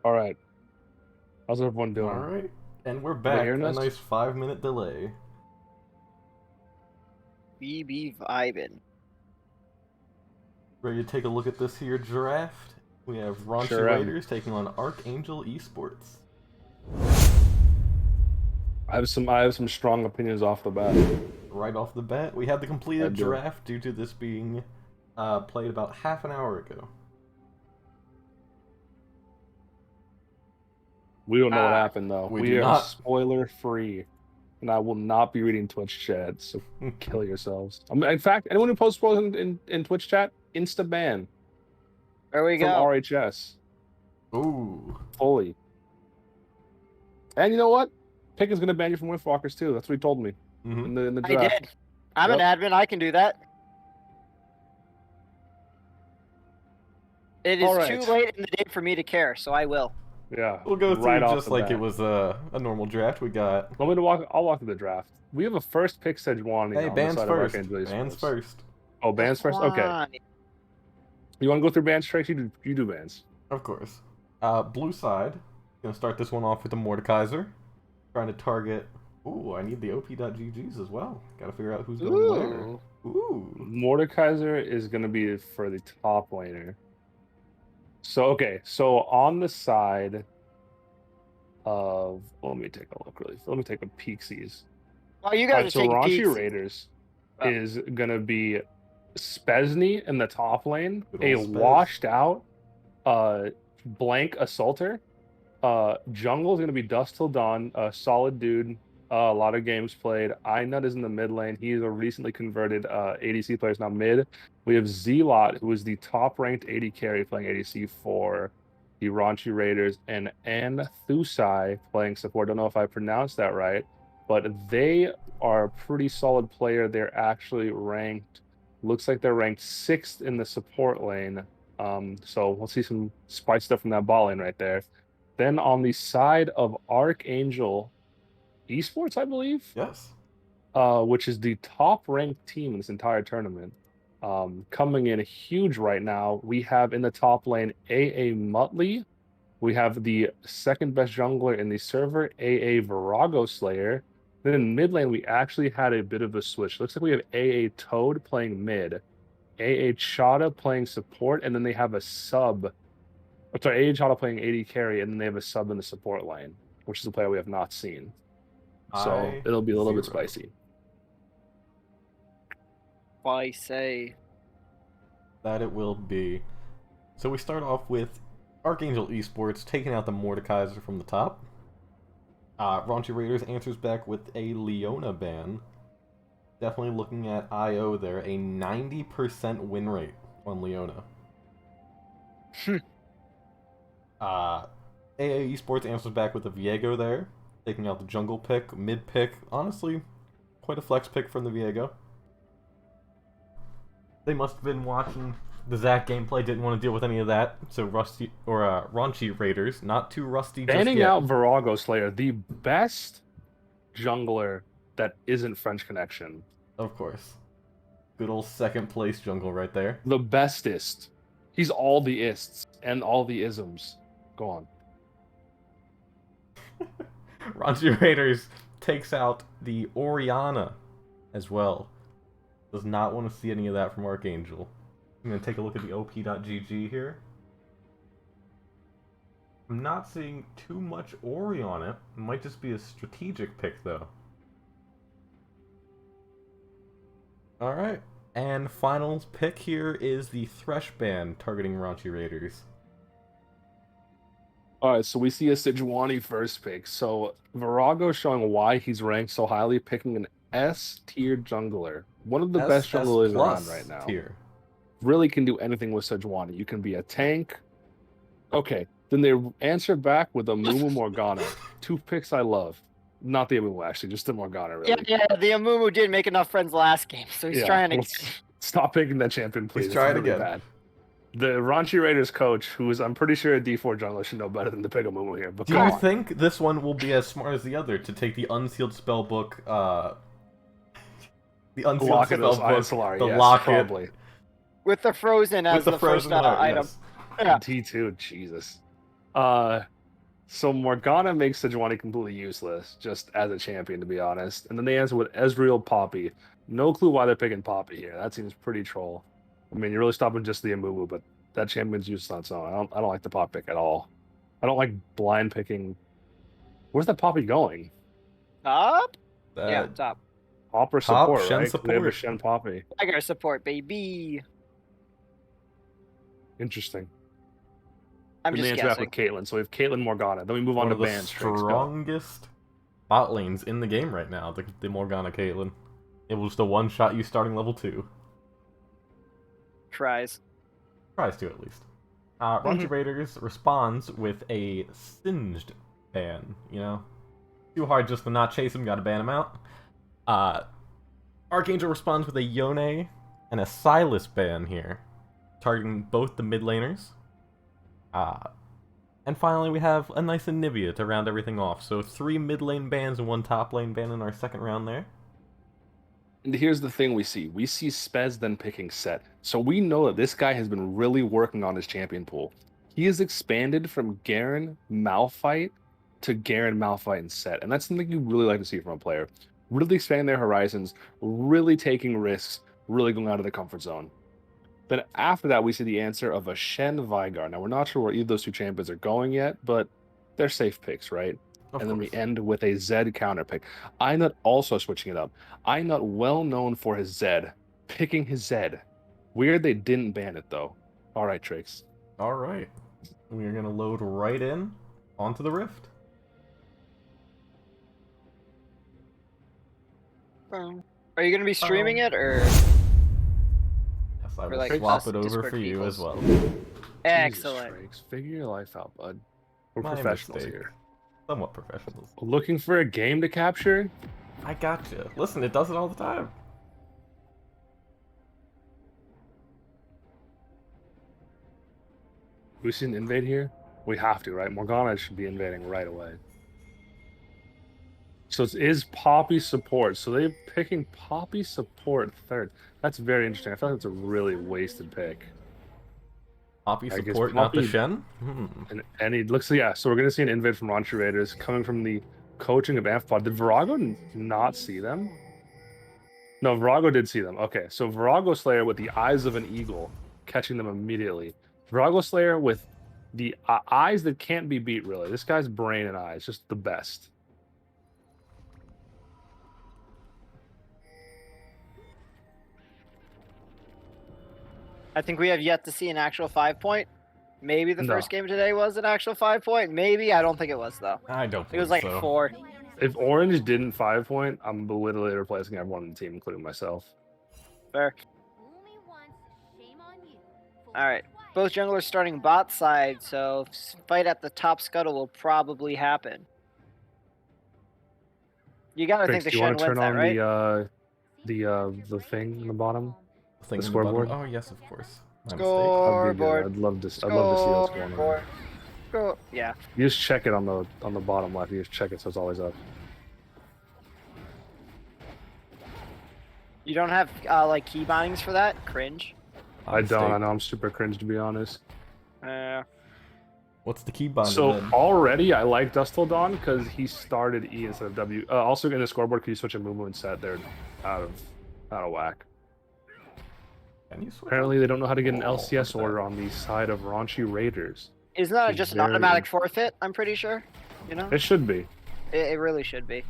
All right. How's everyone doing? Alright, and we're Everybody back. hearing A us? nice 5-minute delay. We be vibing. Ready to take a look at this here draft? We have Raunchy Sure am. Raiders taking on ArchAngel Esports. I have some strong opinions off the bat. Right off the bat, we have the I completed do. draft due to this being played about half an hour ago. We don't know what happened though. We We do are not. spoiler free, and I will not be reading Twitch chat. So kill yourselves. In fact, anyone who posts spoilers in Twitch chat, insta ban There we from go. RHS Ooh. fully. And you know what? Pick is gonna ban you from Windwalkers too. That's what he told me in the I draft. did. I'm an admin. I can do that. It is too late in the day for me to care, so I will. Yeah. We'll go right through off just the like bat. it was a normal draft. We got. I'll walk through the draft. We have a first pick Sejuani Hey, on the bands side first. of ArchAngel Esports. Bands first. Oh, bands first? Okay. Why? You want to go through bands, Trace? You do bands. Of course. Blue side. Gonna start this one off with the Mordekaiser. Trying to target. Ooh, I need the OP.GGs as well. Gotta figure out who's going where. Ooh. Mordekaiser is going to be for the top laner. So, okay. So, on the side of... Let me take a look really. Let me take a peeksies. Oh, you guys are So, taking Raunchy peeks. Raiders is going to be Spesny in the top lane, Good a old Spez. washed out blank assaulter. Jungle is going to be Dust Till Dawn, a solid dude. A lot of games played. Inut is in the mid lane. He is a recently converted ADC player, now mid. We have Zelot, who is the top-ranked AD carry playing ADC for the Raunchy Raiders, and Thusai playing support. Don't know if I pronounced that right, but they are a pretty solid player. They're actually ranked, looks like they're ranked 6th in the support lane. So we'll see some spice stuff from that ball lane right there. Then on the side of ArchAngel Esports, I believe, Yes. which is the top-ranked team in this entire tournament, coming in huge right now. We have in the top lane AA Muttley. We have the second-best jungler in the server, AA Virago Slayer. Then in mid lane, we actually had a bit of a switch. Looks like we have AA Toad playing mid, AA Chada playing support, and then they have a sub. AA Chada playing AD carry, and then they have a sub in the support lane, which is a player we have not seen. So it'll be a little bit spicy. I say That it will be. So we start off with ArchAngel Esports taking out the Mordekaiser from the top. Raunchy Raiders answers back with a Leona ban. Definitely looking at IO there, a 90% win rate on Leona. AA Esports answers back with a Viego there, taking out the jungle pick, mid pick. Honestly, quite a flex pick from the Viego. They must have been watching the Zach gameplay, didn't want to deal with any of that. So Raunchy Raiders, not too rusty just yet. Banning out Virago Slayer, the best jungler that isn't French Connection. Of course. Good old second place jungle right there. The bestest. He's all the ists and all the isms. Go on. Raunchy Raiders takes out the Orianna as well. Does not want to see any of that from ArchAngel. I'm going to take a look at the OP.GG here. I'm not seeing too much Ori on it. It might just be a strategic pick, though. Alright. And final pick here is the Thresh ban targeting Raunchy Raiders. Alright, so we see a Sejuani first pick. So Virago showing why he's ranked so highly, picking an S-tier jungler. One of the best junglers around right now. Tier. Really can do anything with Sejuani. You can be a tank. Okay, then they answer back with a Mumu Morgana. 2 picks I love. Not the Amumu, actually, just the Morgana, really. Yeah, the Amumu did make enough friends last game, so he's trying to... Stop picking that champion, please. He's trying again. Bad. The Raunchy Raiders coach, who is, I'm pretty sure, a D4 jungler, should know better than to pick a Mumu here. But do you think this one will be as smart as the other to take the unsealed spellbook, the unsealed spellbook, the locket, probably. With the frozen as the first item. Yeah. T2, Jesus. So Morgana makes Sejuani completely useless, just as a champion, to be honest. And then they answer with Ezreal Poppy. No clue why they're picking Poppy here. That seems pretty troll. I mean, you're really stopping just the Amumu, but that champion's useless on its own. I don't like the Pop pick at all. I don't like blind picking. Where's that Poppy going? Top? That Yeah, top. Pop or Top, support, Shen right? 'Cause they have a support. Shen Poppy. I got support, baby. Interesting. I'm Then just they answer back guessing. with Caitlyn. So we have Caitlyn Morgana. Then we move on One to of the bans. Go. strongest bot lanes in the game right now, the Morgana Caitlyn. It was just a one-shot you starting level 2. Tries. Tries to, at least. Raunchy Raiders responds with a singed ban, you know? Too hard just to not chase him, gotta ban him out. Archangel responds with a Yone and a Silas ban here, targeting both the mid laners. And finally, we have a nice Anivia to round everything off. So 3 mid lane bans and 1 top lane ban in our second round there. And here's the thing we see. We see Spez then picking Set. So we know that this guy has been really working on his champion pool. He has expanded from Garen Malphite to Garen Malphite and Set. And that's something you really like to see from a player. Really expanding their horizons, really taking risks, really going out of their comfort zone. Then after that, we see the answer of a Shen Veigar. Now, we're not sure where either of those two champions are going yet, but they're safe picks, right? Of And then course. we end with a Zed counter pick. Einut also switching it up. Einut, well known for his Zed, picking his Zed. Weird they didn't ban it, though. All right, Tricks. Alright. We are going to load right in onto the Rift. Are you gonna be streaming it or? Yes, I Or will like swap us it over Discord for you peoples. as well. Excellent. Jesus, Tricks. Figure your life out, bud. We're My professionals mistake. here. Somewhat professionals. Looking for a game to capture? I gotcha. Listen, it does it all the time. We see an invade here? We have to, right? Morgana should be invading right away. So it is Poppy support. So they're picking Poppy support third. That's very interesting. I feel like that's a really wasted pick. Poppy I guess support, not the Poppy- Shen? And he looks, yeah, so we're going to see an invade from Raunchy Raiders coming from the coaching of Amphipod. Did Virago not see them? No, Virago did see them. Okay, so Virago Slayer with the eyes of an eagle, catching them immediately. Virago Slayer with the eyes that can't be beat, really. This guy's brain and eyes, just the best. I think we have yet to see an actual 5-point. Maybe the No. first game today was an actual 5-point. Maybe. I don't think it was, though. I don't I think think it was like so. 4. If Orange didn't 5-point, I'm literally replacing everyone in the team, including myself. Fair. Alright. Both junglers starting bot side, so fight at the top scuttle will probably happen. You gotta Tricks, think do the you Shen want to wins turn that, on right? the thing in the bottom? Thing The in the bottom- scoreboard? Oh, yes, of course. My mistake. That'd be good. Scoreboard. I'd love to see what's going on. Scoreboard. Yeah. You just check it on the bottom left. You just check it so it's always up. You don't have like key bindings for that? Cringe. My I don't. I mistake. know I'm super cringe, to be honest. What's the key binder So then? already I like Dust Till Dawn because he started E instead of W. Also in the scoreboard, can you switch a movement and set? They're out of whack. Can you switch Apparently they don't know how to get an Oh, LCS look at order on the side of Raunchy Raiders. Isn't that It's just an very- automatic forfeit? I'm pretty sure. You know? It should be. It really should be.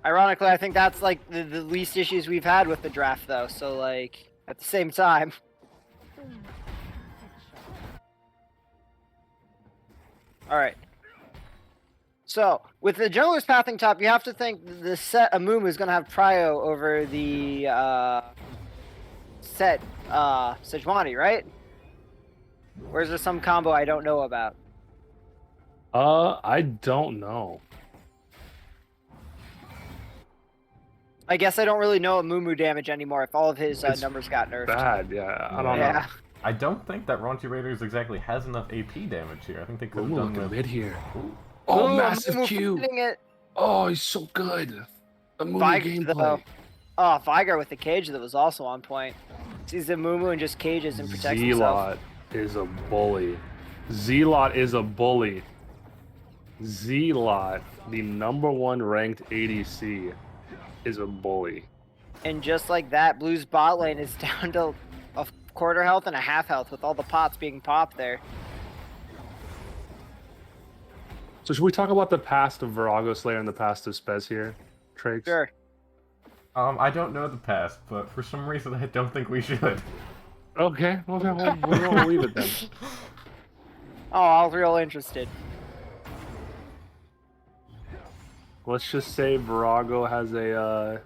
Ironically, I think that's like the least issues we've had with the draft, though. So, like, at the same time. Alright. So, with the jungler's pathing top, you have to think the set Amumu is going to have prio over the set Sejuani, right? Or is there some combo I don't know about? I don't know. I guess I don't really know Amumu damage anymore if all of his It's numbers got nerfed. Bad, yeah. I don't Yeah. know. I don't think that Raunchy Raiders exactly has enough AP damage here. I think they could have Ooh, done look at with... mid here. Ooh, Oh, massive Amumu Q. fighting it. Oh, he's so good. The movie Viger, though. gameplay. Oh, Viger with the cage that was also on point. Sees the Amumu and just cages and protects himself. Z-Lot. is a bully. Zealot is a bully. Zealot, the #1 ranked ADC, is a bully. And just like that, Blue's bot lane is down to a quarter health and a half health with all the pots being popped there. So should we talk about the past of Virago Slayer and the past of Spez here, Trakes? Sure. I don't know the past, but for some reason I don't think we should. Okay, well then we'll leave it then. Oh, I was real interested. Let's just say Virago has a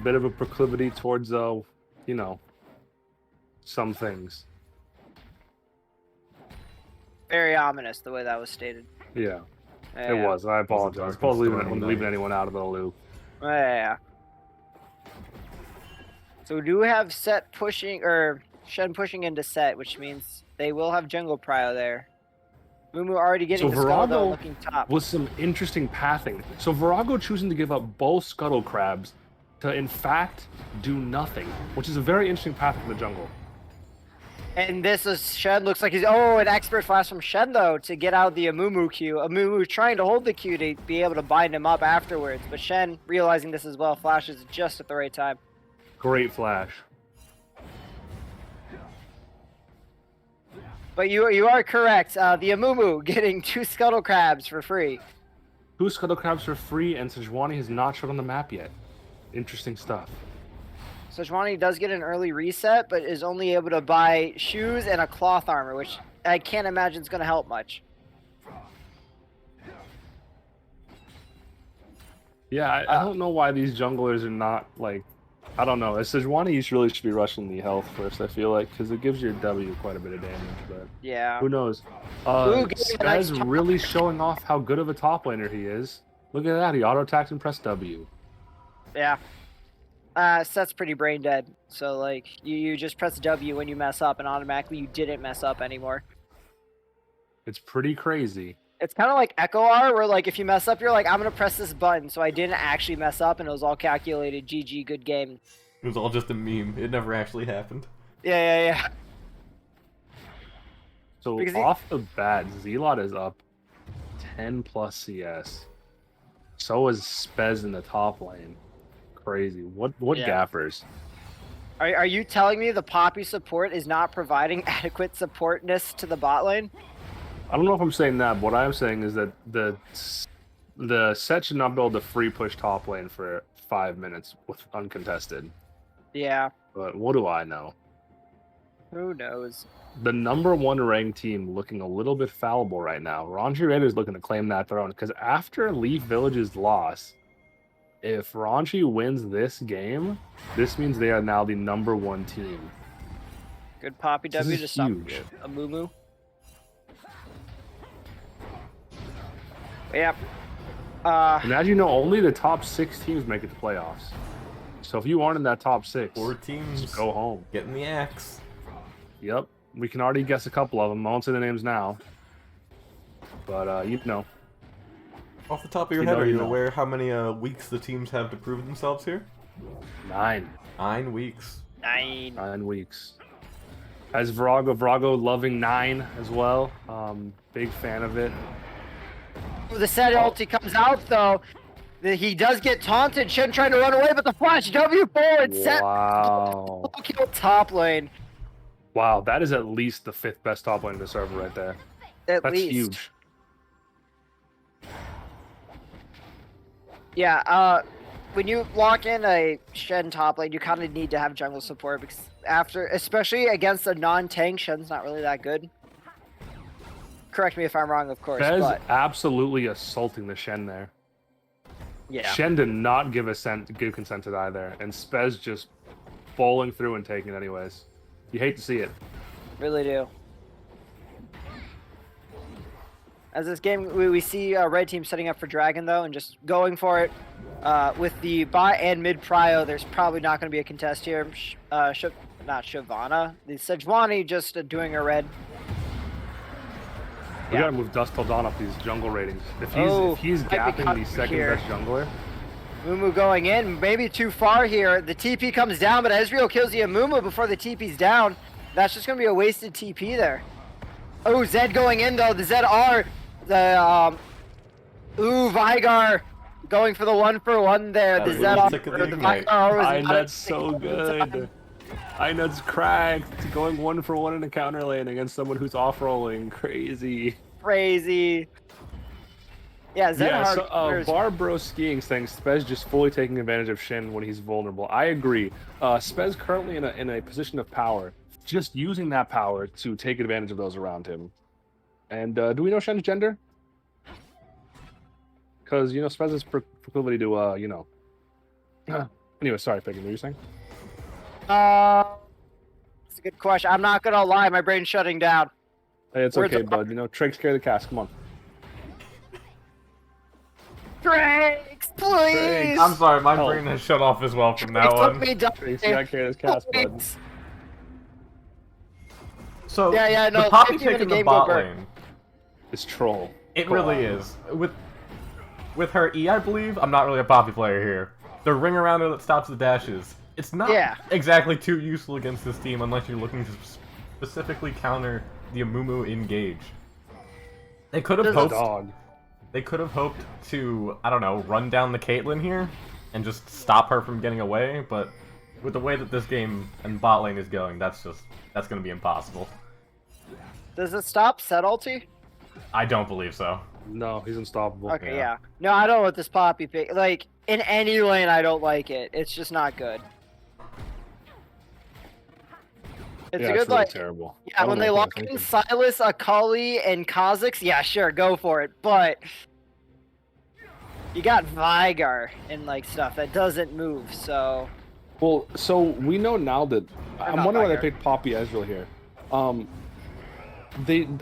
bit of a proclivity towards you know, some things. Very ominous the way that was stated. Yeah, Yeah. it was. I apologize. I dark suppose and stormy leaving night. anyone out of the loop. Yeah. So we do have Set pushing, or Shen pushing into Set, which means they will have jungle prio there. Mumu already getting So the skull though, Virago looking top. with some interesting pathing. So Virago choosing to give up both Scuttle Crabs to, in fact, do nothing, which is a very interesting path in the jungle. And this is Shen looks like he's an expert flash from Shen though to get out the Amumu Q. Amumu trying to hold the Q to be able to bind him up afterwards, but Shen realizing this as well flashes just at the right time. Great flash. But you are correct. The Amumu getting 2 Scuttle Crabs for free. 2 Scuttle Crabs for free, and Sejuani has not showed on the map yet. Interesting stuff. Sejuani does get an early reset, but is only able to buy shoes and a cloth armor, which I can't imagine is going to help much. Yeah, I don't know why these junglers are not, like, I don't know. Sejuani really should be rushing the health first, I feel like, because it gives your W quite a bit of damage, but Yeah. who knows. Ooh, getting a nice Spez top really showing off how good of a top laner he is. Look at that, he auto-attacked and pressed W. Yeah. Set's pretty brain dead. So, like, you just press W when you mess up, and automatically you didn't mess up anymore. It's pretty crazy. It's kind of like Echo R, where, like, if you mess up, you're like, I'm going to press this button, so I didn't actually mess up, and it was all calculated. GG, good game. It was all just a meme. It never actually happened. Yeah. So Because off the bat, Zealot is up 10 plus CS. So is Spez in the top lane. Crazy. What Yeah. gappers? Are you telling me the Poppy support is not providing adequate supportness to the bot lane? I don't know if I'm saying that, but what I'm saying is that the set should not be able to free push top lane for 5 minutes with uncontested. Yeah. But what do I know? Who knows? The #1 ranked team looking a little bit fallible right now. Raunchy Raiders looking to claim that throne because after Leaf Village's loss, if Raunchy wins this game, this means they are now the #1 team. Good Poppy This W is to stop huge. a Mumu. Yep. And as you know, only the top 6 teams make it to playoffs. So if you aren't in that top 6, 4 teams just go home. getting the axe. Yep. We can already guess a couple of them. I won't say the names now. But, you know. Off the top of your You head, know, are you you know. aware how many weeks the teams have to prove themselves here? 9. 9 weeks. 9. 9 weeks. As Virago loving 9 as well. Big fan of it. The set ulti comes out though. He does get taunted. Shen trying to run away, but the flash W forward set Wow. kill top lane. Wow, that is at least the 5th best top lane in the server right there. At That's least. huge. Yeah, when you lock in a Shen top lane, you kind of need to have jungle support because especially against a non-tank, Shen's not really that good. Correct me if I'm wrong, of course, Fez but absolutely assaulting the Shen there. yeah. Shen did not give consent to die there, and Spez just bowling through and taking it anyways. You hate to see it. Really do. As this game, we see red team setting up for Dragon though, and just going for it. With the bot and mid prio, there's probably not going to be a contest here. Not Shyvana. The Sejuani just doing her red. We Yeah. gotta move Dust Till Dawn up these jungle ratings. If he's might be gapping cut the second here. best jungler, Mumu going in, maybe too far here. The TP comes down, but Ezreal kills the Amumu before the TP's down. That's just gonna be a wasted TP there. Oh, Zed going in though. The ZR, the ooh, Vigar going for the 1-for-1 there. That The was ZR, tick of the or the ignite. Vigar was not Inut's so expecting the time. good. Inut's cracked. Going 1-for-1 in a counter lane against someone who's off rolling. Crazy. Crazy. Yeah, Zed Yeah, hard so corners. Barbro skiing saying Spez just fully taking advantage of Shin when he's vulnerable. I agree. Spez currently in a position of power, just using that power to take advantage of those around him. And do we know Shen's gender? Because Spez's proclivity to Anyway, sorry, Peggy, what were you saying? It's a good question. I'm not gonna lie, my brain's shutting down. Hey, it's Where's okay, the- bud. Triggs carry the cast. Come on. Drakes, please. I'm sorry, my Oh. brain has shut off as well from Drakes, now let on. me die. Triggs, you gotta carry this cast, bud. Please. So, Yeah, no, the Poppy 15 pick in the minute bot game over. lane, It's troll. it Go really on. is. With her E, I believe, I'm not really a Poppy player here. The ring around her that stops the dashes, it's not Yeah. exactly too useful against this team unless you're looking to specifically counter the Amumu engage. They could have There's a hoped. Dog. They could have hoped to, I don't know, run down the Caitlyn here and just stop her from getting away, but with the way that this game and bot lane is going, that's gonna be impossible. Does it stop set ulti? I don't believe so. No, he's unstoppable. Okay, Yeah. yeah. No, I don't want this Poppy pick. Like, in any lane, I don't like it. It's just not good. It's Yeah, a it's good, really like, terrible. I yeah, don't when know they what lock they're in thinking. Silas, Akali, and Kha'Zix, yeah, sure, go for it. But you got Vigar and, like, stuff that doesn't move, so... Well, so we know now that I'm not wondering why they Vigar. picked Poppy Ezreal here.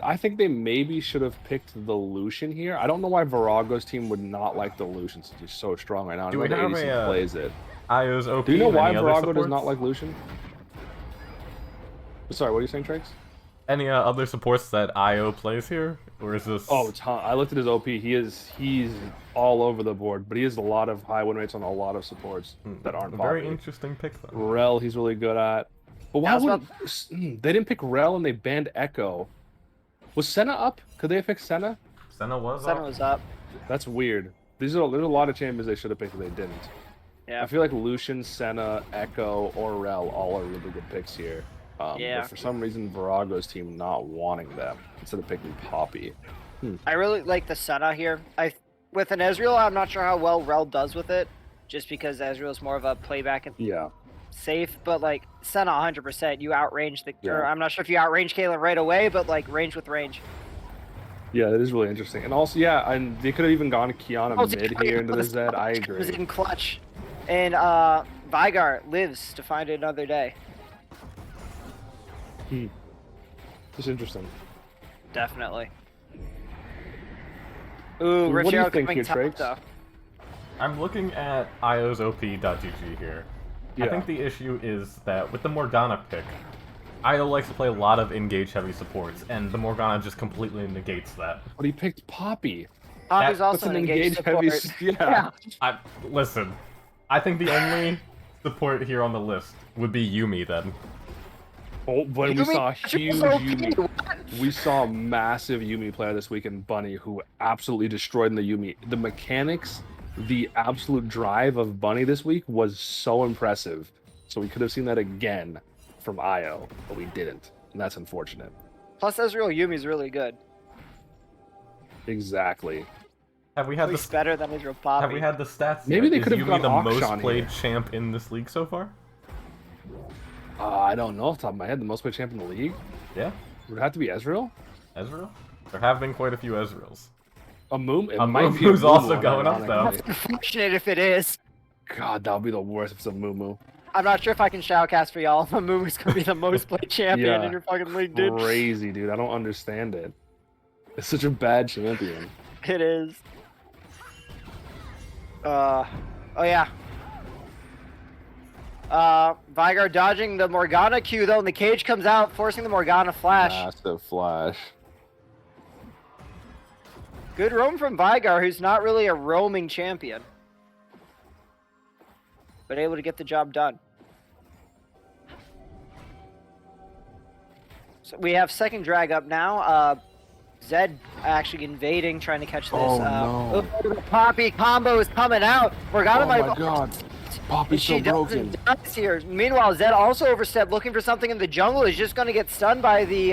I think they maybe should have picked the Lucian here. I don't know why Virago's team would not like the Lucian since he's so strong right now. I Do know we the have ADC a, plays it. Io's OP. Do you know and why any other Virago does supports? not like Lucian? Sorry, what are you saying, Trix? Any other supports that Io plays here, or is this? Oh, I looked at his OP. He's all over the board, but he has a lot of high win rates on a lot of supports that aren't a Poppy. very interesting pick though. Rel, he's really good at. But why Yeah, I was wouldn't they didn't pick Rel and they banned Echo? Was Senna up? Could they have picked Senna? Senna was Senna up. was up. That's weird. There's a lot of champions they should have picked that they didn't. Yeah. I feel like Lucian, Senna, Echo, or Rel all are really good picks here. Yeah. But for some reason, Virago's team not wanting them instead of picking Poppy. I really like the Senna here. With an Ezreal, I'm not sure how well Rel does with it, just because Ezreal's more of a playback and Yeah. safe, but like Senna 100%, you outrange the. Or Yeah. I'm not sure if you outrange Caitlyn right away, but like range with range. Yeah, that is really interesting. And also, yeah, and they could have even gone Kiana Oh, mid here into the Zed. I Was agree. in clutch, and Vigar lives to find another day. It's interesting. Definitely. Ooh, What do you Rachel think coming here, top Trakes? though. I'm looking at Io's OP.gg here. I Yeah. think the issue is that with the Morgana pick, Io likes to play a lot of engage heavy supports, and the Morgana just completely negates that. But he picked Poppy. Poppy's That's also an engaged heavy. support. Yeah. Listen, I think the only support here on the list would be Yumi then. Oh, when we Yumi- saw She's huge OP, Yumi. what? We saw a massive Yumi player this week in Bunny who absolutely destroyed in the Yumi. The mechanics, the absolute drive of Bunny this week was so impressive. So we could have seen that again from Io, but we didn't. And that's unfortunate. Plus Ezreal Yumi's really good. Exactly. Have we At had the least better than Ezreal Poppy. Have we had the stats? Maybe yet? they Is could have Yumi gone the Akshan most here. played champ in this league so far? I don't know off the top of my head. The most played champ in the league? Yeah, Would it have to be Ezreal? Ezreal. There have been quite a few Ezreals. A Moom? It A might be Moomoo's also Mumu, going up, though. ironically. Unfortunate if it is. God, that would be the worst if it's a Moo. I'm not sure if I can shoutcast for y'all. Mumu's gonna be the most played champion Yeah. in your fucking league, dude. Crazy, dude. I don't understand it. It's such a bad champion. It is. Oh yeah. Vigar dodging the Morgana Q though, and the cage comes out, forcing the Morgana flash. Massive flash. Good roam from Vigar, who's not really a roaming champion, but able to get the job done. So we have second drag up now. Zed actually invading, trying to catch this. Oh, no. The Poppy combo is coming out. Morgana Oh my god. Poppy's so broken. Does here. Meanwhile, Zed also overstepped, looking for something in the jungle. Is just going to get stunned by the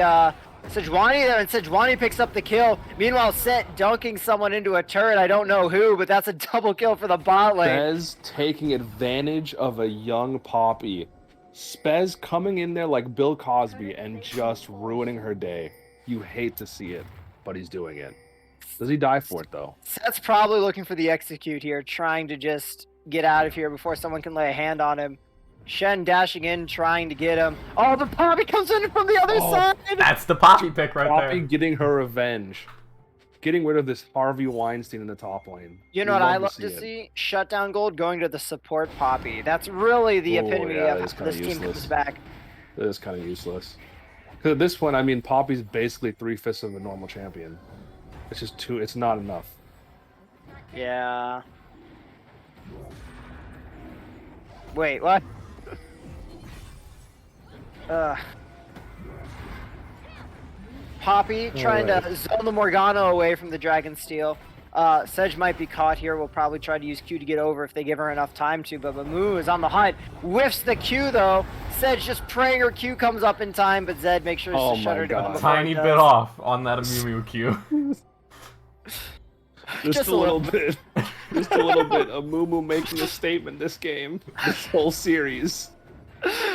Sejuani there, and Sejuani picks up the kill. Meanwhile, Set dunking someone into a turret. I don't know who, but that's a double kill for the bot lane. Spez taking advantage of a young Poppy. Spez coming in there like Bill Cosby and just ruining her day. You hate to see it, but he's doing it. Does he die for it, though? Set's probably looking for the execute here, trying to just get out of here before someone can lay a hand on him. Shen dashing in, trying to get him. Oh, the Poppy comes in from the other side! That's the Poppy pick right there. Poppy getting her revenge. Getting rid of this Harvey Weinstein in the top lane. You know what I love to see? Shutdown gold going to the support Poppy. That's really the epitome of how this team comes back. It is kind of useless. Because at this point, I mean, Poppy's basically 3/5 of a normal champion. It's just it's not enough. Yeah. Wait, what? Poppy trying to zone the Morgana away from the Dragon Steel. Sedge might be caught here. We'll probably try to use Q to get over if they give her enough time to, but Mamu is on the hunt. Whiffs the Q though. Sedge just praying her Q comes up in time, but Zed makes sure to shut her down. Tiny bit off on that Amumu Q. Just a little bit. Just a little bit. Amumu making a statement this game. This whole series.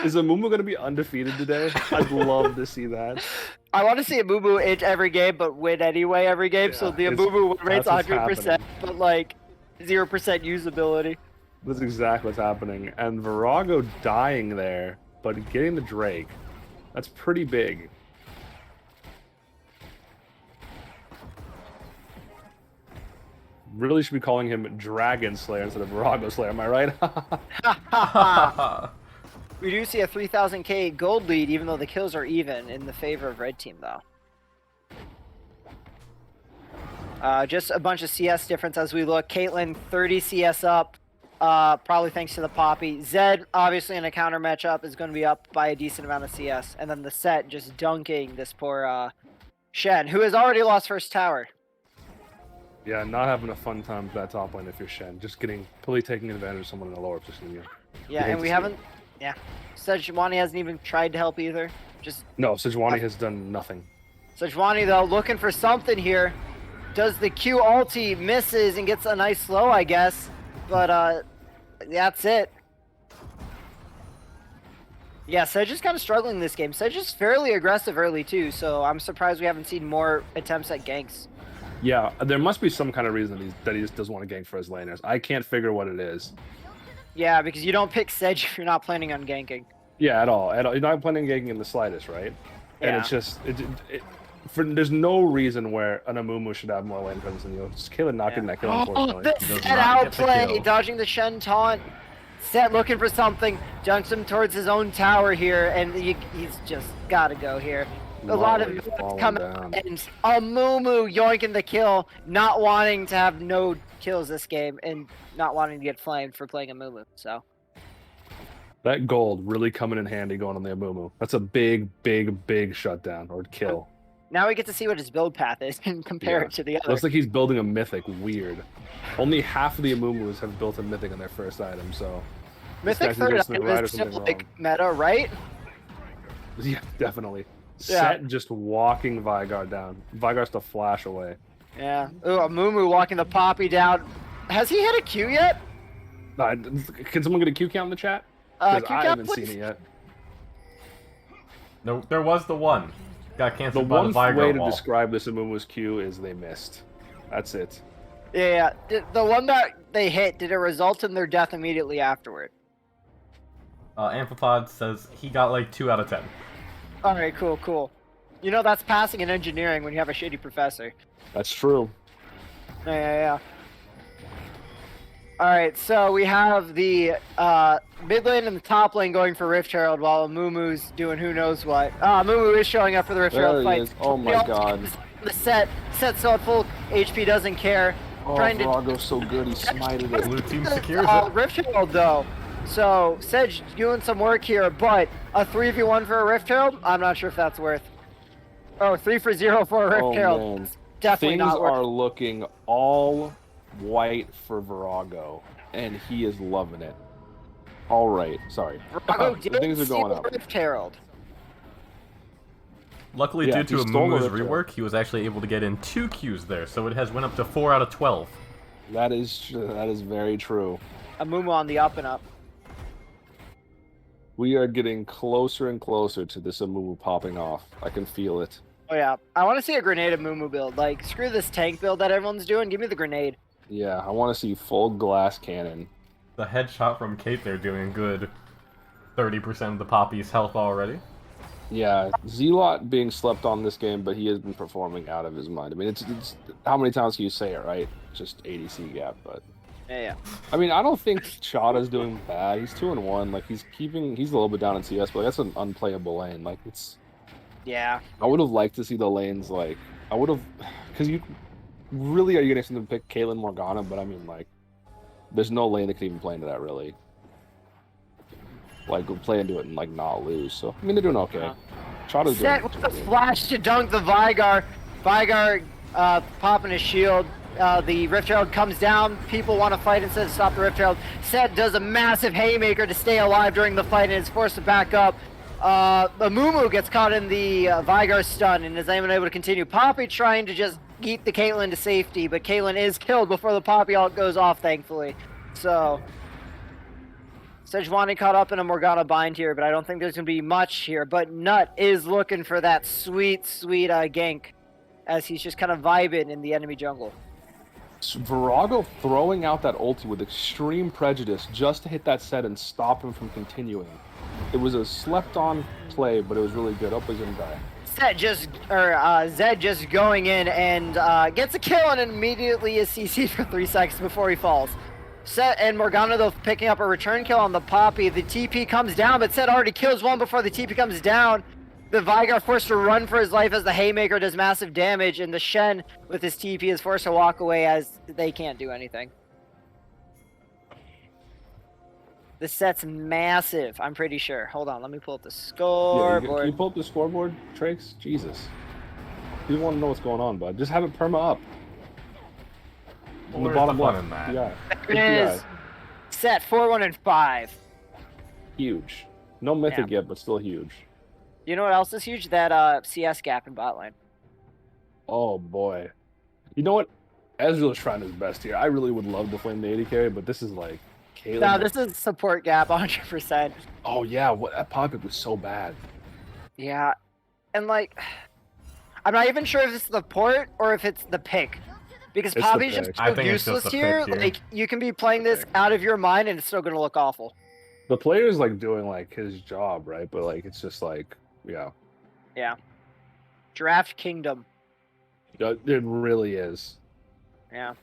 Is Amumu going to be undefeated today? I'd love to see that. I want to see Amumu in every game, but win anyway every game. Yeah, so the Amumu win rate's 100%, but like 0% usability. That's exactly what's happening. And Virago dying there, but getting the Drake. That's pretty big. Really should be calling him Dragon Slayer instead of Virago Slayer, am I right? We do see a 3,000k gold lead, even though the kills are even in the favor of red team, though. Just a bunch of CS difference as we look. Caitlyn 30 CS up, probably thanks to the Poppy. Zed, obviously in a counter matchup, is going to be up by a decent amount of CS. And then the Set just dunking this poor Shen, who has already lost first tower. Yeah, not having a fun time with that top lane if you're Shen. Just really taking advantage of someone in a lower position than you. Yeah, and we haven't... Yeah. Sejuani hasn't even tried to help either. No, Sejuani has done nothing. Sejuani, though, looking for something here. Does the Q ulti, misses, and gets a nice slow, I guess. But, that's it. Yeah, Sedge is kind of struggling this game. Sedge is fairly aggressive early, too, so I'm surprised we haven't seen more attempts at ganks. Yeah, there must be some kind of reason that he just doesn't want to gank for his laners. I can't figure what it is. Yeah, because you don't pick Sedge if you're not planning on ganking. Yeah, at all. You're not planning on ganking in the slightest, right? Yeah. And it's just... there's no reason where an Amumu should have more lane presence than you. Just Caitlyn not getting that kill, unfortunately. The Set outplay, dodging the Shen taunt. Set looking for something, dunks him towards his own tower here, and he's just got to go here. A lot of coming out, and Amumu yoinking the kill, not wanting to have no kills this game, and not wanting to get flamed for playing Amumu, so. That gold really coming in handy going on the Amumu. That's a big, big, big shutdown, or kill. Now we get to see what his build path is and compare it to the other. Looks like he's building a mythic. Weird. Only half of the Amumus have built a mythic on their first item, so... Mythic third item is still like meta, right? Yeah, definitely. Set just walking Veigar down. Veigar's to flash away. Yeah. Ooh, Amumu walking the Poppy down. Has he hit a Q yet? Can someone get a Q count in the chat? Because I haven't seen it yet. No, there was the one. Got canceled by the Veigar way to wall. describe this Amumu's Q is they missed. That's it. Yeah. The one that they hit, did it result in their death immediately afterward? Amphipod says he got like 2 out of 10. Alright, cool. You know that's passing in engineering when you have a shitty professor. That's true. Yeah. Alright, so we have the mid lane and the top lane going for Rift Herald while Amumu's doing who knows what. Amumu is showing up for the Rift Herald fight. Is. Oh my god. The Set's so at full HP, doesn't care. Oh, Virago's so good, he smited it. Blue team secures it. Rift Herald though. So, Sedge doing some work here, but a 3v1 for a Rift Herald? I'm not sure if that's worth. Oh, 3 for 0 for a Rift Oh, Herald. man. Definitely Things not worth. are looking all white for Virago, and he is loving it. All right, sorry. Virago did Things are going steal up. Rift Herald. Luckily, Yeah, due to he stole the Amumu's Rift Herald. rework, he was actually able to get in 2 Qs there, so it has went up to 4 out of 12. That is very true. Amumu on the up and up. We are getting closer and closer to this Amumu popping off. I can feel it. Oh yeah, I want to see a grenade Amumu build. Like, screw this tank build that everyone's doing. Give me the grenade. Yeah, I want to see full glass cannon. The headshot from Kate there doing good 30% of the Poppy's health already. Yeah, Zealot being slept on this game, but he has been performing out of his mind. I mean, it's how many times can you say it, right? Just ADC gap, but Yeah. I mean, I don't think Chada's doing bad. He's 2-1. Like he's a little bit down in CS, but that's an unplayable lane. Like it's. Yeah. I would have liked to see the lanes like I would have, because you really are going to pick Caitlyn Morgana, but I mean like, there's no lane that can even play into that really. Like, play into it and, like, not lose. So, I mean, they're doing okay. Chada's Set doing with the flash to dunk the Vigar. Vigar popping his shield. The Rift Herald comes down. People want to fight instead of stop the Rift Herald. Set does a massive haymaker to stay alive during the fight and is forced to back up. Amumu gets caught in the Vigar stun and is unable to continue. Poppy trying to just eat the Caitlyn to safety, but Caitlyn is killed before the Poppy ult goes off, thankfully. So, Sejuani caught up in a Morgana bind here, but I don't think there's going to be much here. But Nut is looking for that sweet, sweet gank as he's just kind of vibing in the enemy jungle. Virago throwing out that ulti with extreme prejudice just to hit that set and stop him from continuing. It was a slept-on play, but it was really good. Oh, he's going to die. Zed just going in and gets a kill and immediately is CC'd for 3 seconds before he falls. Set and Morgana, though, picking up a return kill on the Poppy. The TP comes down, but Set already kills one before the TP comes down. The Vigar forced to run for his life as the Haymaker does massive damage, and the Shen, with his TP, is forced to walk away as they can't do anything. The Set's massive, I'm pretty sure. Hold on, let me pull up the scoreboard. Yeah, can you pull up the scoreboard, Trace? Jesus. You want to know what's going on, bud. Just have it perma up. Well, the bottom left. In that? Yeah. There it is. Set 4-1-5. Huge. No mythic yet, but still huge. You know what else is huge? That CS gap in bot lane. Oh boy. You know what? Ezreal's trying his best here. I really would love to flame the 80 carry, but this is like Caitlyn. No, this is support gap 100%. Oh yeah, that Poppy was so bad. Yeah. And like, I'm not even sure if it's the port or if it's the pick. Because It's Poppy's the just pick. so useless here. Like, you can be playing this out of your mind and it's still going to look awful. The player's like doing like his job, right? But like, it's just like, yeah. Yeah. Draft Kingdom. It really is. Yeah.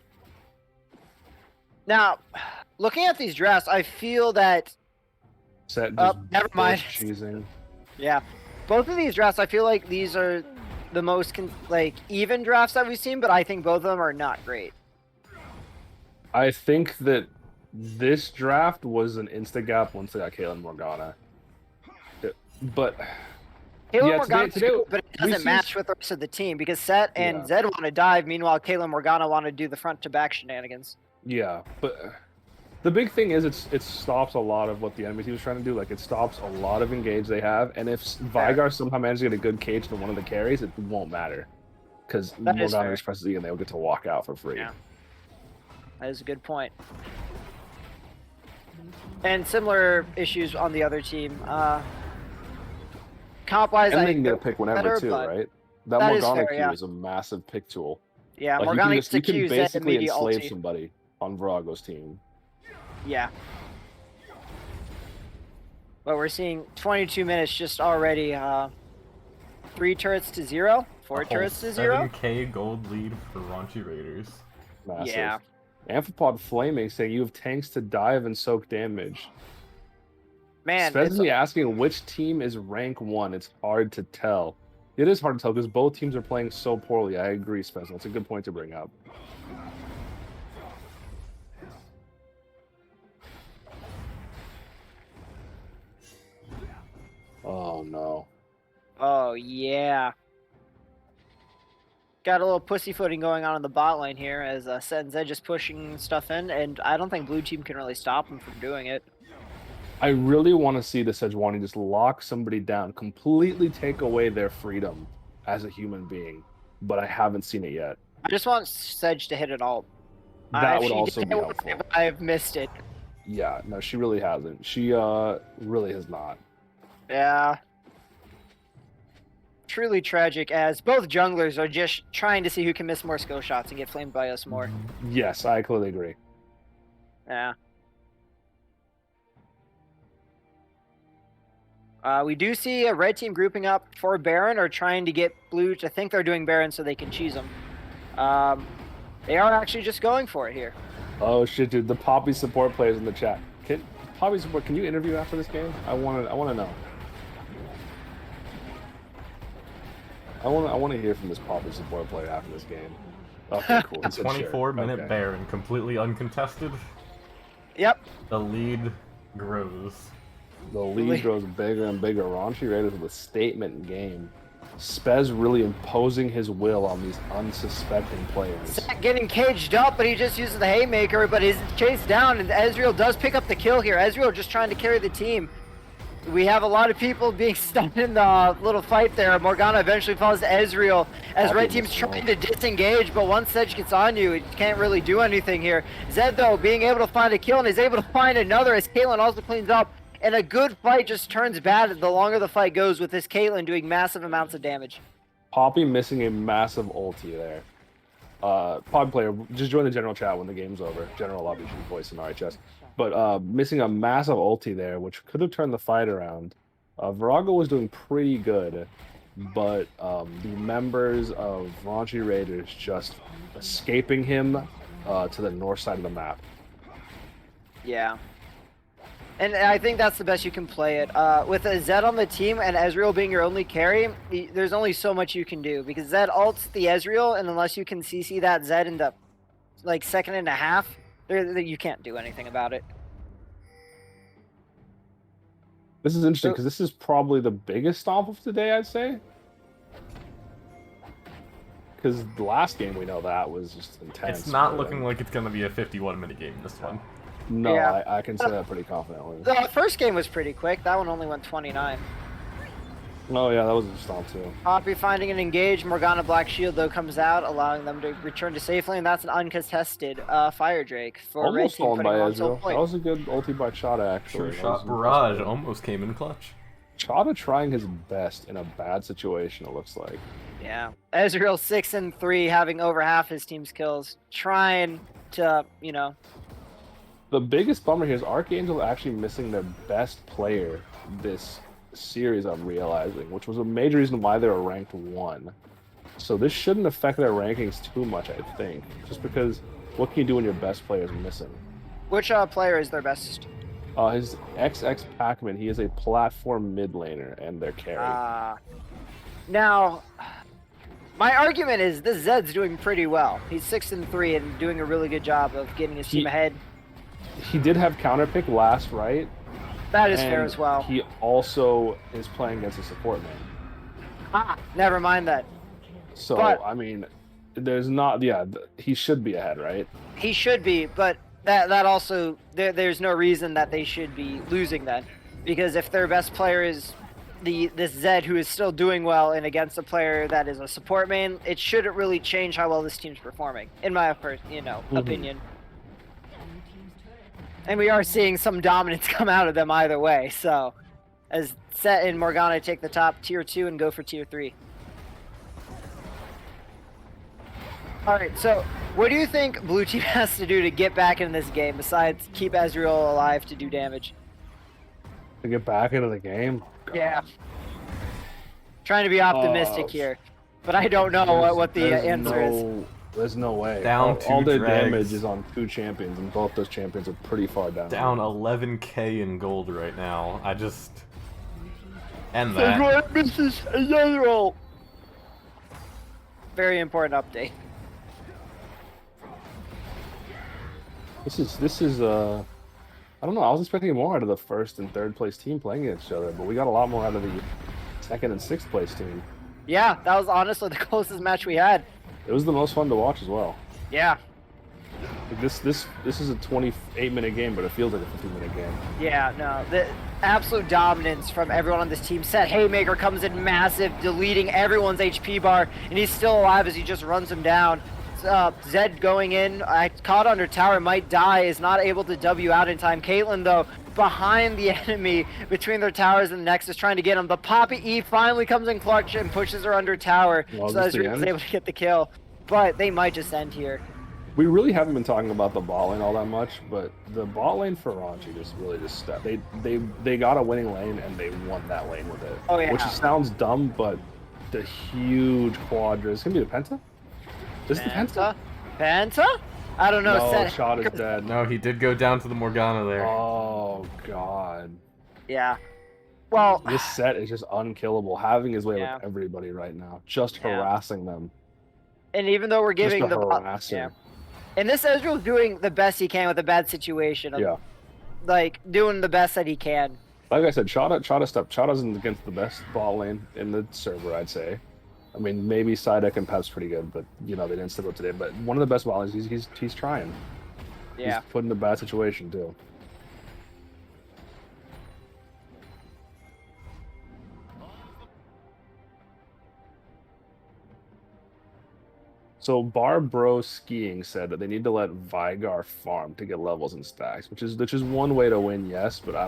Now, looking at these drafts, I feel that... Set just never mind. cheesing. Yeah. Both of these drafts, I feel like these are the most even drafts that we've seen, but I think both of them are not great. I think that this draft was an insta-gap once they got Caitlyn Morgana. But... Caitlyn Morgana's cool, but it doesn't match with the rest of the team because Set and Zed want to dive, meanwhile Caitlyn Morgana want to do the front-to-back shenanigans. Yeah, but the big thing is it stops a lot of what the enemy team is trying to do. Like, it stops a lot of engage they have, and if Vigar somehow manages to get a good cage to one of the carries, it won't matter. Because Morgana just presses E and they'll get to walk out for free. Yeah. That is a good point. And similar issues on the other team. Comp-wise, and they can get a pick whenever too, right? That Morgana Q is a massive pick tool. Yeah, like Morgana you can basically enslave ulti. somebody on Virago's team. Yeah. But we're seeing 22 minutes just already. 3 turrets to 0, 4 turrets to 0. 7K gold lead for Raunchy Raiders. Massive. Yeah. Amphipod Flaming saying you have tanks to dive and soak damage. Man, especially asking which team is rank 1. It's hard to tell. It is hard to tell because both teams are playing so poorly. I agree, Spencer. That's a good point to bring up. Oh no. Oh yeah. got a little pussyfooting going on in the bot lane here as Set and Zed just pushing stuff in, and I don't think blue team can really stop him from doing it. I really want to see the Sejuani just lock somebody down, completely take away their freedom as a human being, but I haven't seen it yet. I just want Sedge to hit it all. That would also be helpful. I've missed it. Yeah, no, she really hasn't. She really has not. Yeah. Truly tragic, as both junglers are just trying to see who can miss more skill shots and get flamed by us more. Yes, I clearly agree. Yeah. We do see a red team grouping up for Baron, or trying to get blue to think they're doing Baron so they can cheese them. They are actually just going for it here. Oh shit, dude! The Poppy support players in the chat. Poppy support, can you interview after this game? I want to know. I want to hear from this Poppy support player after this game. Okay, cool. 24-minute Baron, completely uncontested. Yep. The lead grows. The lead grows bigger and bigger. Raunchy Raiders with a statement game. Spez really imposing his will on these unsuspecting players. Set getting caged up, but he just uses the haymaker, but he's chased down, and Ezreal does pick up the kill here. Ezreal just trying to carry the team. We have a lot of people being stunned in the little fight there. Morgana eventually falls to Ezreal as red team's trying to disengage, but once Sedge gets on you, it can't really do anything here. Zed, though, being able to find a kill, and is able to find another as Caitlyn also cleans up. And a good fight just turns bad the longer the fight goes, with this Caitlyn doing massive amounts of damage. Poppy missing a massive ulti there. Poppy player, just join the general chat when the game's over. General lobby should voice in RHS. But missing a massive ulti there, which could have turned the fight around. Virago was doing pretty good, but the members of Raunchy Raiders just escaping him to the north side of the map. Yeah. And I think that's the best you can play it. With a Zed on the team and Ezreal being your only carry, there's only so much you can do. Because Zed ults the Ezreal, and unless you can CC that Zed in the second and a half, you can't do anything about it. This is interesting, because this is probably the biggest stomp of today, I'd say. Because the last game we know that was just intense. It's not looking like it's going to be a 51-minute game, this one. No, yeah. I can say that pretty confidently. The first game was pretty quick. That one only went 29. Oh yeah, that was a stomp too. Poppy finding an engage. Morgana Black Shield, though, comes out, allowing them to return to safely, and that's an uncontested Fire Drake for Almost red team, putting by on Ezreal. That was a good ulti by Chada, actually. Sure shot barrage almost came in clutch. Chada trying his best in a bad situation, it looks like. Yeah. Ezreal 6-3, having over half his team's kills. Trying to, The biggest bummer here is ArchAngel actually missing their best player this series, I'm realizing, which was a major reason why they were ranked 1. So this shouldn't affect their rankings too much, I think. Just because, what can you do when your best player is missing? Which player is their best? His XX Pac-Man, he is a platform mid laner, and their carry. Now, my argument is this Zed's doing pretty well. He's 6-3 and doing a really good job of getting his team ahead. He did have counter pick last, right? That is fair as well. He also is playing against a support man. Never mind that. So, but, I mean, there's not... Yeah, he should be ahead, right? He should be, but that also... There's no reason that they should be losing then. Because if their best player is this Zed, who is still doing well, and against a player that is a support main, it shouldn't really change how well this team's performing, in my opinion. And we are seeing some dominance come out of them either way, so as Set and Morgana take the top tier 2 and go for tier 3. Alright, so what do you think blue team has to do to get back in this game besides keep Ezreal alive to do damage? To get back into the game? Yeah. Trying to be optimistic here, but I don't know what the answer is. There's no way. Down all their drags. damage is on 2 champions, and both those champions are pretty far down. Down 11k in gold right now. I just... End that. Misses another ult. Very important update. This is I don't know, I was expecting more out of the first and third place team playing against each other, but we got a lot more out of the second and sixth place team. Yeah, that was honestly the closest match we had. It was the most fun to watch as well. Yeah. Like this is a 28-minute game, but it feels like a 50-minute game. Yeah, no, the absolute dominance from everyone on this team. Set Haymaker comes in massive, deleting everyone's HP bar, and he's still alive as he just runs him down. Zed going in, caught under tower, might die, is not able to W out in time. Caitlyn, though, behind the enemy, between their towers and the Nexus, trying to get him. The Poppy E finally comes in clutch and pushes her under tower, Well, so Ezreal is able to get the kill. But they might just end here. We really haven't been talking about the bot lane all that much, but the bot lane for Raunchy just really stepped. They got a winning lane and they won that lane with it. Oh, yeah. Which sounds dumb, but the huge quadra is gonna be the Penta. Is it the Penta? Penta? I don't know. No, Shot is dead. No, he did go down to the Morgana there. Oh god. Yeah. Well, this set is just unkillable, having his way Yeah. with everybody right now, just Yeah. harassing them. And even though we're giving Just a the harasser. yeah. And this Ezreal's doing the best he can with a bad situation. Yeah. Like, doing the best that he can. Like I said, Chada's against the best ball lane in the server, I'd say. I mean, maybe Psyduck and Pep's pretty good, but you know they didn't stick up today. But one of the best ball lanes, he's trying. Yeah. He's put in a bad situation too. So Barbro Skiing said that they need to let Vigar farm to get levels and stacks, which is one way to win, yes, but I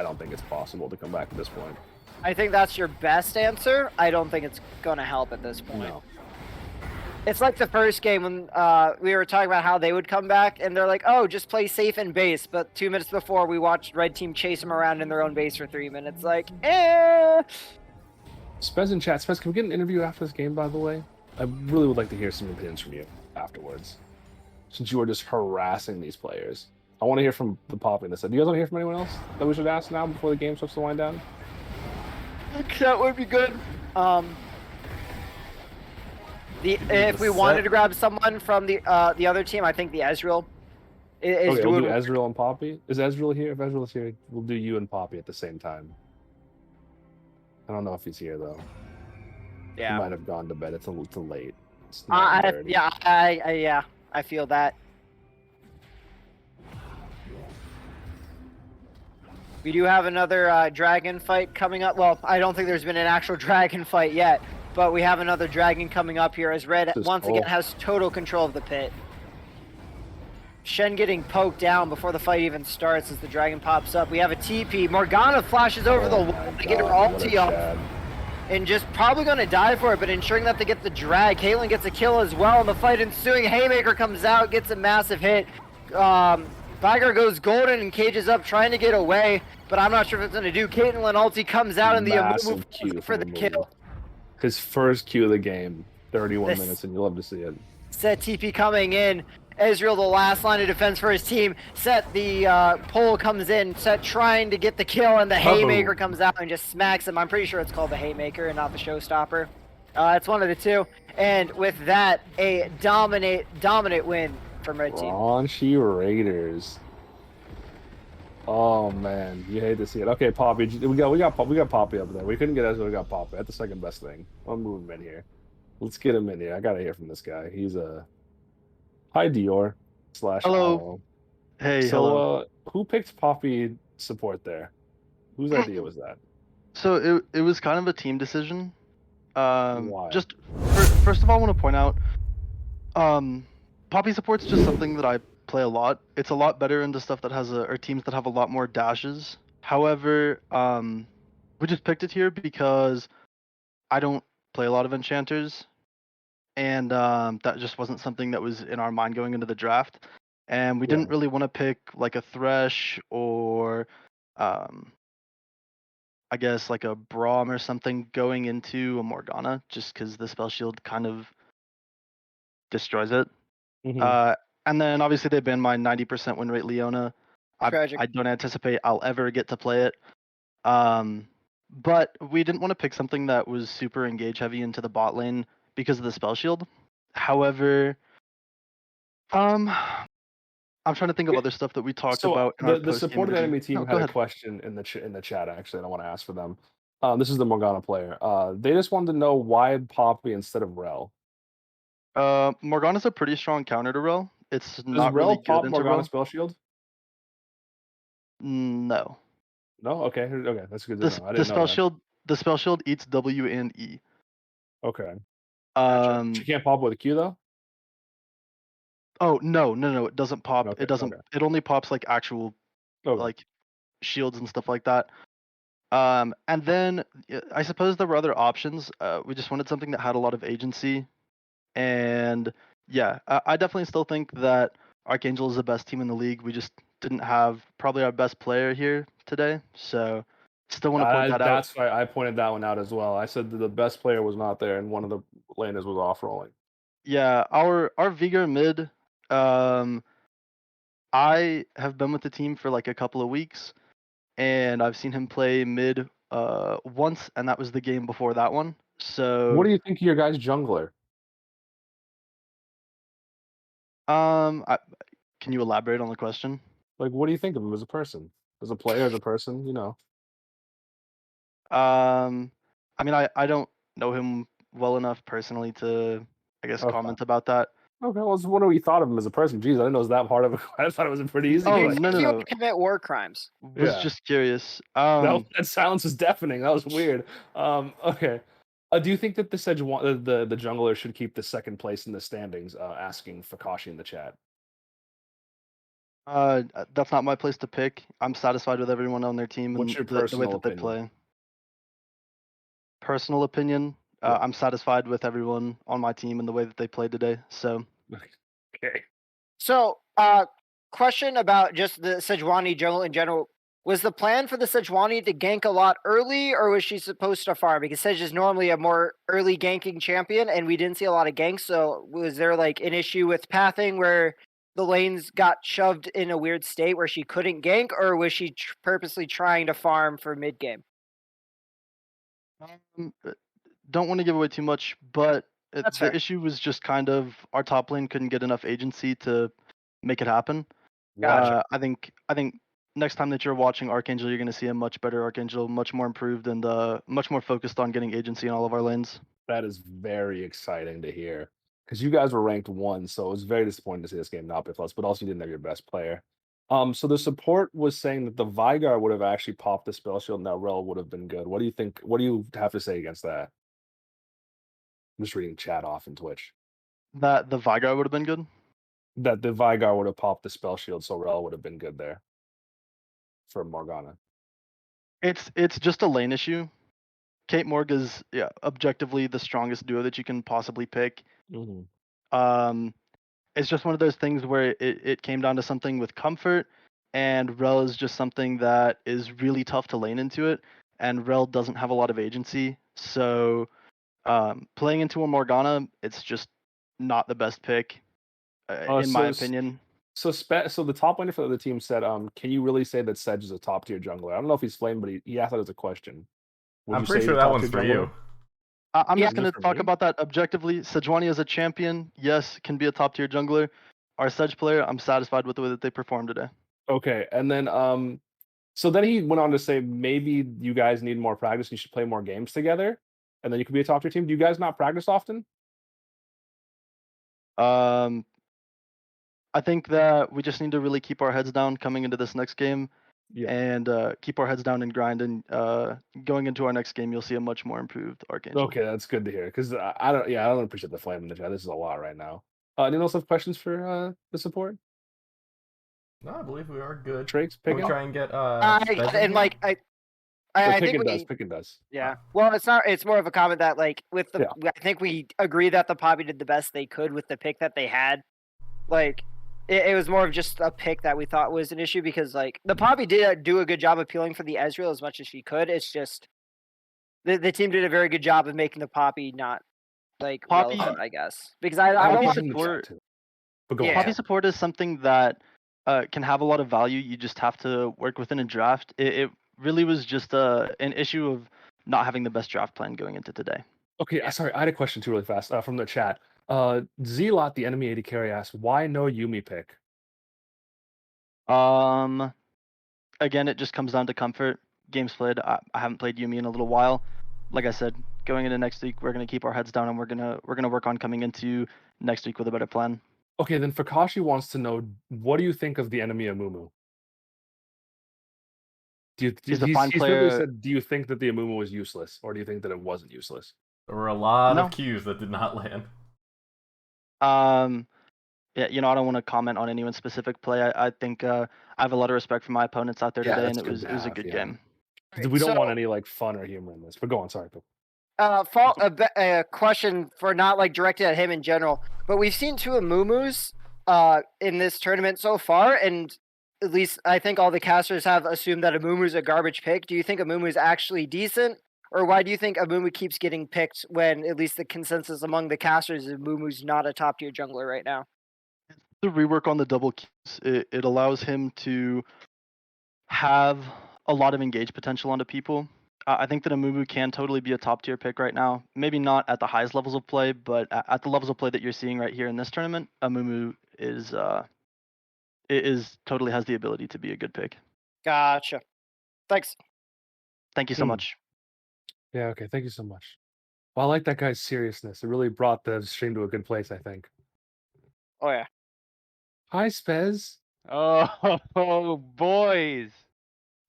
don't think it's possible to come back at this point. I think that's your best answer. I don't think it's gonna help at this point. No. It's like the first game when we were talking about how they would come back, and they're like, "Oh, just play safe in base." But 2 minutes before, we watched Red Team chase them around in their own base for 3 minutes. Like, Spez in chat. Spez, can we get an interview after this game, by the way? I really would like to hear some opinions from you afterwards, since you are just harassing these players. I want to hear from the Poppy that said. Do you guys want to hear from anyone else that we should ask now before the game starts to wind down? That would be good. If we wanted to grab someone from the other team, I think the Ezreal is Okay, we'll doing. do Ezreal and Poppy. Is Ezreal here? If Ezreal is here, we'll do you and Poppy at the same time. I don't know if he's here though. Yeah. He might have gone to bed. It's too late. It's I feel that. We do have another dragon fight coming up. Well, I don't think there's been an actual dragon fight yet, but we have another dragon coming up here as Red once again has total control of the pit. Shen getting poked down before the fight even starts as the dragon pops up. We have a TP. Morgana flashes over the wall to get her ulti off. And just probably going to die for it, but ensuring that they get the drag. Caitlyn gets a kill as well, and the fight ensuing. Haymaker comes out, gets a massive hit. Vigar goes golden and cages up, trying to get away, but I'm not sure if it's going to do. Caitlyn ulti comes out, and the massive Q for the kill. His first Q of the game, 31 minutes, and you'll love to see it. Set TP coming in. Ezreal, the last line of defense for his team. Set the pole comes in. Set trying to get the kill, and the Haymaker comes out and just smacks him. I'm pretty sure it's called the Haymaker and not the Showstopper. It's one of the two. And with that, a dominant win from Red Team. Raunchy Raiders. Oh man, you hate to see it. Okay, Poppy, we got Poppy up there. We couldn't get Ezreal, we got Poppy. That's the second best thing. I'll move him in here. Let's get him in here. I gotta hear from this guy. He's a hi Dior / Hello. Hey, so, hello. Who picked Poppy support there? Whose idea was that? So it was kind of a team decision. Why? Just first of all, I want to point out, Poppy support's just something that I play a lot. It's a lot better into stuff that has or teams that have a lot more dashes. However, we just picked it here because I don't play a lot of enchanters, and that just wasn't something that was in our mind going into the draft. And we didn't really want to pick like a Thresh or I guess like a Braum or something going into a Morgana, just because the spell shield kind of destroys it. And then obviously they banned my 90% win rate Leona. I don't anticipate I'll ever get to play it. But we didn't want to pick something that was super engage heavy into the bot lane because of the spell shield. However, I'm trying to think of other stuff that we talked about. In the supported enemy team had a question in the chat. Actually, and I want to ask for them. This is the Morgana player. They just wanted to know why Poppy instead of Rel. Morgana's a pretty strong counter to Rel. It's Does not Rel really pop good into Morgana Rel. spell shield? No. No. Okay. That's good to The know. I the didn't know spell that. shield the spell shield eats W and E. Okay. Gotcha. She can't pop with a Q though. Oh no, it doesn't pop. Okay. It doesn't. Okay. It only pops like actual Okay. like shields and stuff like that. And then I suppose there were other options. We just wanted something that had a lot of agency, and yeah, I definitely still think that Archangel is the best team in the league. We just didn't have probably our best player here today, so still want to point that out. That's why I pointed that one out as well. I said that the best player was not there, and one of the laners was off rolling. Yeah, our Vigor mid. Um, I have been with the team for like a couple of weeks, and I've seen him play mid once, and that was the game before that one. What So do you think of your guys' jungler? can you elaborate on the question? Like, what do you think of him as a person, as a player, as a person? You know. I mean, I don't know him well enough personally to, I guess, Okay. comment about that. Okay. Well, I was wondering what you thought of him as a person. Jeez, I didn't know it was that hard of a. I thought it was a pretty easy Oh, You question. no, no, think he no. would commit war crimes? Was Yeah. just curious. That silence was deafening. That was weird. Okay. Do you think that the the jungler should keep the second place in the standings? Asking Fakashi in the chat. That's not my place to pick. I'm satisfied with everyone on their team What's and your the way personal that they opinion? play. Personal opinion, Yeah. I'm satisfied with everyone on my team and the way that they played today. So, Okay. So, question about just the Sejuani jungle in general. Was the plan for the Sejuani to gank a lot early, or was she supposed to farm? Because Sej is normally a more early ganking champion, and we didn't see a lot of ganks. So, was there like an issue with pathing where the lanes got shoved in a weird state where she couldn't gank, or was she purposely trying to farm for mid game? don't want to give away too much, but That's the fair. issue was just kind of our top lane couldn't get enough agency to make it happen. Gotcha. I think next time that you're watching Archangel, you're going to see a much better Archangel, much more improved and much more focused on getting agency in all of our lanes. That is very exciting to hear because you guys were ranked one, so it was very disappointing to see this game not be close. But also, you didn't have your best player. So the support was saying that the Vigar would have actually popped the spell shield, and that Rel would have been good. What do you think? What do you have to say against that? I'm just reading chat off in Twitch. That the Vigar would have been good. That the Vigar would have popped the spell shield, so Rel would have been good there for Morgana. It's just a lane issue. Kate Morg is objectively the strongest duo that you can possibly pick. Um, it's just one of those things where it came down to something with comfort, and Rel is just something that is really tough to lane into it, and Rel doesn't have a lot of agency. So playing into a Morgana, it's just not the best pick, in my opinion. So the top laner for the team said, can you really say that Sedge is a top tier jungler? I don't know if he's flamed, but he asked that as a question. Would I'm you pretty say sure he's a that top one's tier for jungler? you. I'm Yeah. just going to For talk me? about that objectively. Sejuani as a champion, yes, can be a top tier jungler. Our Sedge player, I'm satisfied with the way that they performed today. Okay, and then so then he went on to say maybe you guys need more practice. You should play more games together, and then you could be a top tier team. Do you guys not practice often? Um, I think that we just need to really keep our heads down coming into this next game, Yeah. and keep our heads down and grind. And going into our next game, you'll see a much more improved Archangel. Okay, that's good to hear. Because I don't. Yeah, I don't appreciate the flame in the chat. This is a lot right now. Anyone else have questions for the support? No, I believe we are good. Trakes, Can we Piggin? try and get Bez in And here? like I think we Piggin does. yeah. Well, it's not. It's more of a comment that like with the. Yeah. I think we agree that the Poppy did the best they could with the pick that they had. Like, it was more of just a pick that we thought was an issue because like the Poppy did do a good job appealing for the Ezreal as much as she could. It's just the team did a very good job of making the Poppy not like Poppy- relevant, I guess. Because I Poppy don't want in the support- chat too. But go Yeah. on. Poppy support is something that can have a lot of value. You just have to work within a draft. It really was just an issue of not having the best draft plan going into today. Okay, Yeah. sorry, I had a question too really fast from the chat. Zelot, the enemy AD carry, asked, why no Yumi pick? Again, it just comes down to comfort. games played. I haven't played Yumi in a little while. Like I said, going into next week, we're gonna keep our heads down and we're gonna work on coming into next week with a better plan. Okay, then Fakashi wants to know, what do you think of the enemy Amumu? He's a fine He's literally player. said, do you think that the Amumu was useless, or do you think that it wasn't useless? There were a lot No. of Qs that did not land. Yeah, I don't want to comment on anyone's specific play. I think I have a lot of respect for my opponents out there Yeah, today, that's and it good to was a have, good yeah. game. We don't want So- any like fun or humor in this, but go on. Sorry, Bill. A question for not like directed at him in general, but we've seen two Amumus in this tournament so far, and at least I think all the casters have assumed that Amumu's a garbage pick. Do you think Amumu's actually decent, or why do you think Amumu keeps getting picked when at least the consensus among the casters is Amumu's not a top tier jungler right now? The rework on the double keys, it allows him to have a lot of engage potential onto people. I think that Amumu can totally be a top tier pick right now. Maybe not at the highest levels of play, but at the levels of play that you're seeing right here in this tournament, Amumu is totally has the ability to be a good pick. Gotcha. Thanks. Thank you so Hmm. much. Yeah, okay, thank you so much. Well, I like that guy's seriousness. It really brought the stream to a good place, I think. Oh yeah. Hi, Spez. Oh, boys.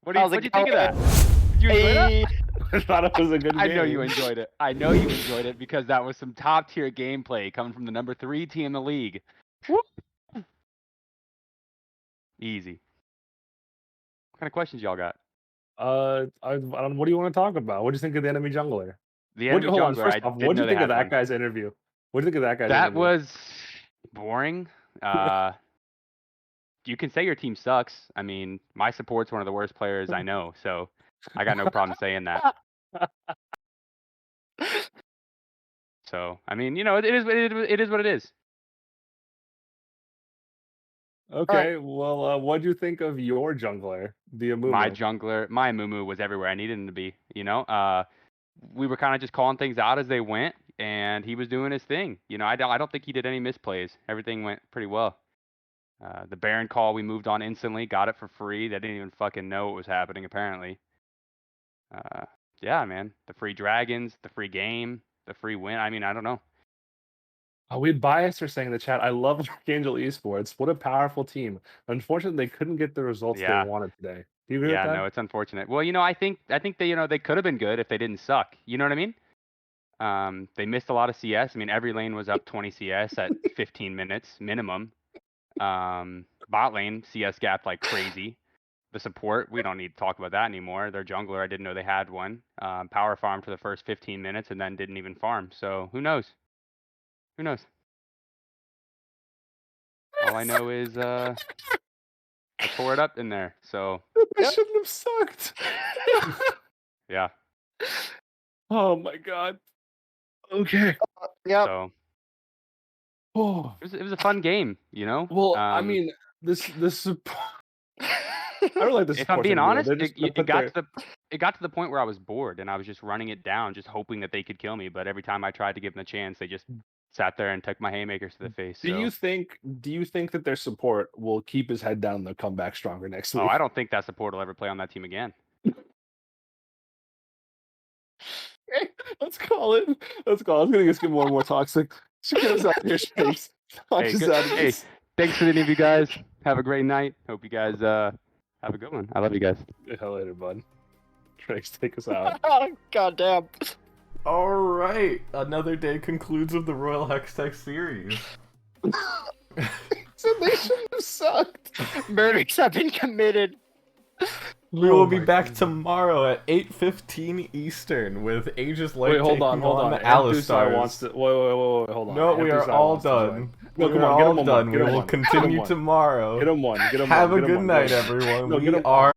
How's it What'd you think of that? going? Did you enjoy that? Hey. I thought it was a good game. I know you enjoyed it. I know you enjoyed it because that was some top tier gameplay coming from the number 3 team in the league. Woo! Easy. What kind of questions y'all got? I don't, what do you want to talk about? What do you think of the enemy jungler? The enemy Hold on, jungler, first I off, didn't what do know you they think of had that one. guy's interview? What do you think of that guy's That interview? was boring. You can say your team sucks. I mean, my support's one of the worst players I know, so I got no problem saying that. So, I mean, it is what it is. Okay, well, what do you think of your jungler, the Amumu? My Mumu was everywhere I needed him to be. We were kind of just calling things out as they went, and he was doing his thing. I don't think he did any misplays. Everything went pretty well. The Baron call, we moved on instantly, got it for free. They didn't even fucking know what was happening, apparently. Yeah, man. The free dragons, the free game, the free win. I mean, I don't know. We had Bias are saying in the chat, I love ArchAngel Esports. What a powerful team. Unfortunately, they couldn't get the results Yeah. they wanted today. Do you agree Yeah, with that? no, it's unfortunate. Well, I think they, they could have been good if they didn't suck. You know what I mean? They missed a lot of CS. I mean, every lane was up 20 CS at 15 minutes minimum. Bot lane CS gapped like crazy. The support, we don't need to talk about that anymore. Their jungler, I didn't know they had one. Power farmed for the first 15 minutes and then didn't even farm. So who knows? Who knows? All I know is I tore it up in there. So They shouldn't have sucked. yeah. Oh my god. Okay. Yep. So Oh. it was a fun game, Well, I mean, this I don't like this. If I'm being honest, it got to the point where I was bored and I was just running it down, just hoping that they could kill me. But every time I tried to give them a chance, they just sat there and took my haymakers to the face. Do you think that their support will keep his head down and they'll come back stronger next week? Oh, I don't think that support will ever play on that team again. Let's call it. I'm gonna just get more and more toxic. Should get us out here, Shakes. Hey, thanks for any of you guys. Have a great night. Hope you guys have a good one. I love you guys. Hell later, bud. Shakes, take us out. God damn. All right, another day concludes of the Royal Hextech series. So they shouldn't have sucked. Murders have been committed. We will be back tomorrow at 8:15 Eastern with Aegis Light. Wait, hold on. Alistar wants to. Wait, hold on. No, we are all done. No, come we are on, get all him one done. more. We Get him will one. continue Get him one. tomorrow. Get him one. Have a good night, everyone. No, We get him are.